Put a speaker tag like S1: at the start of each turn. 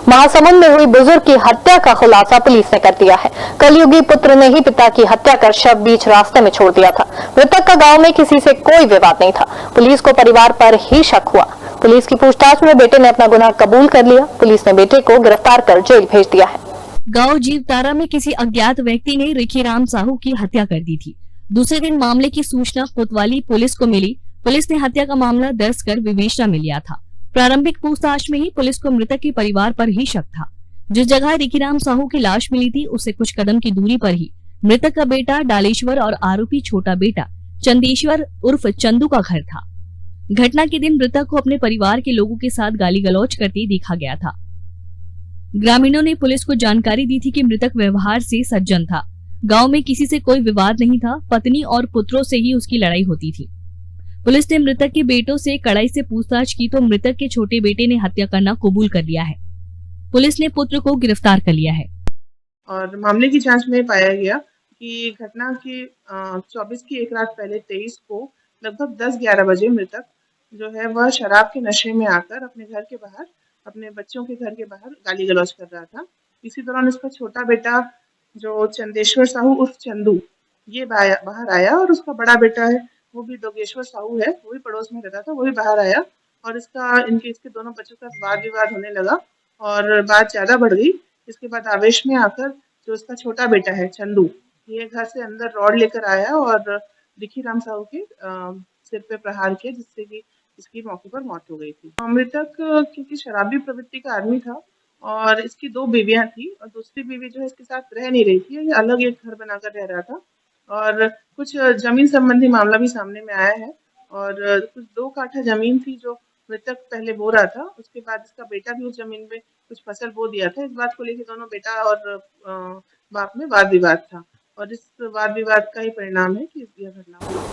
S1: महासमुंद में हुई बुजुर्ग की हत्या का खुलासा पुलिस ने कर दिया है। कलयुगी पुत्र ने ही पिता की हत्या कर शव बीच रास्ते में छोड़ दिया था। मृतक का गांव में किसी से कोई विवाद नहीं था। पुलिस को परिवार पर ही शक हुआ। पुलिस की पूछताछ में बेटे ने अपना गुनाह कबूल कर लिया। पुलिस ने बेटे को गिरफ्तार कर जेल भेज दिया है।
S2: गांव जीवतारा में किसी अज्ञात व्यक्ति ने रिखीराम साहू की हत्या कर दी थी। दूसरे दिन मामले की सूचना कोतवाली पुलिस को मिली। पुलिस ने हत्या का मामला दर्ज कर विवेचना में लिया था। प्रारंभिक पूछताछ में ही पुलिस को मृतक के परिवार पर ही शक था। जिस जगह रिखीराम साहू की लाश मिली थी उससे कुछ कदम की दूरी पर ही मृतक का बेटा डालेश्वर और आरोपी छोटा बेटा चंदेश्वर उर्फ चंदू का घर था। घटना के दिन मृतक को अपने परिवार के लोगों के साथ गाली गलौज करते देखा गया था। ग्रामीणों ने पुलिस को जानकारी दी थी कि मृतक व्यवहार से सज्जन था। गांव में किसी से कोई विवाद नहीं था। पत्नी और पुत्रों से ही उसकी लड़ाई होती थी। पुलिस ने मृतक के बेटों से कड़ाई से पूछताछ की तो मृतक के छोटे बेटे ने हत्या करना कबूल कर लिया है। पुलिस ने पुत्र को गिरफ्तार कर लिया है।
S3: और मामले की जांच में पाया गया कि घटना की 24 की एक रात पहले 23 को लगभग 10-11 बजे मृतक जो है वह शराब के नशे में आकर अपने घर के बाहर, अपने बच्चों के घर के बाहर गाली गलौज कर रहा था। इसी दौरान उसका छोटा बेटा जो चंदेश्वर साहू उर्फ चंदू ये बाहर आया और उसका बड़ा बेटा है वो भी दोगेश्वर साहू है, वो भी पड़ोस में रहता था, वो भी बाहर आया और इसके दोनों बच्चों का वाद विवाद होने लगा और बात ज्यादा बढ़ गई। इसके बाद आवेश में आकर जो उसका छोटा बेटा है चंदू, ये घर से अंदर रॉड लेकर आया और रिखीराम साहू के सिर पे प्रहार किया जिससे कि इसकी मौके पर मौत हो गई थी। मृतक क्योंकि शराबी प्रवृत्ति का आदमी था और इसकी 2 बीवियां थी और दूसरी बीवी जो है इसके साथ रह नहीं रही थी, ये अलग एक घर बनाकर रह रहा था और कुछ जमीन संबंधी मामला भी सामने में आया है और कुछ 2 काठा जमीन थी जो मृतक पहले बो रहा था। उसके बाद इसका बेटा भी उस जमीन में कुछ फसल बो दिया था। इस बात को लेकर दोनों बेटा और बाप में वाद विवाद था और इस वाद विवाद का ही परिणाम है कि यह घटना हुई।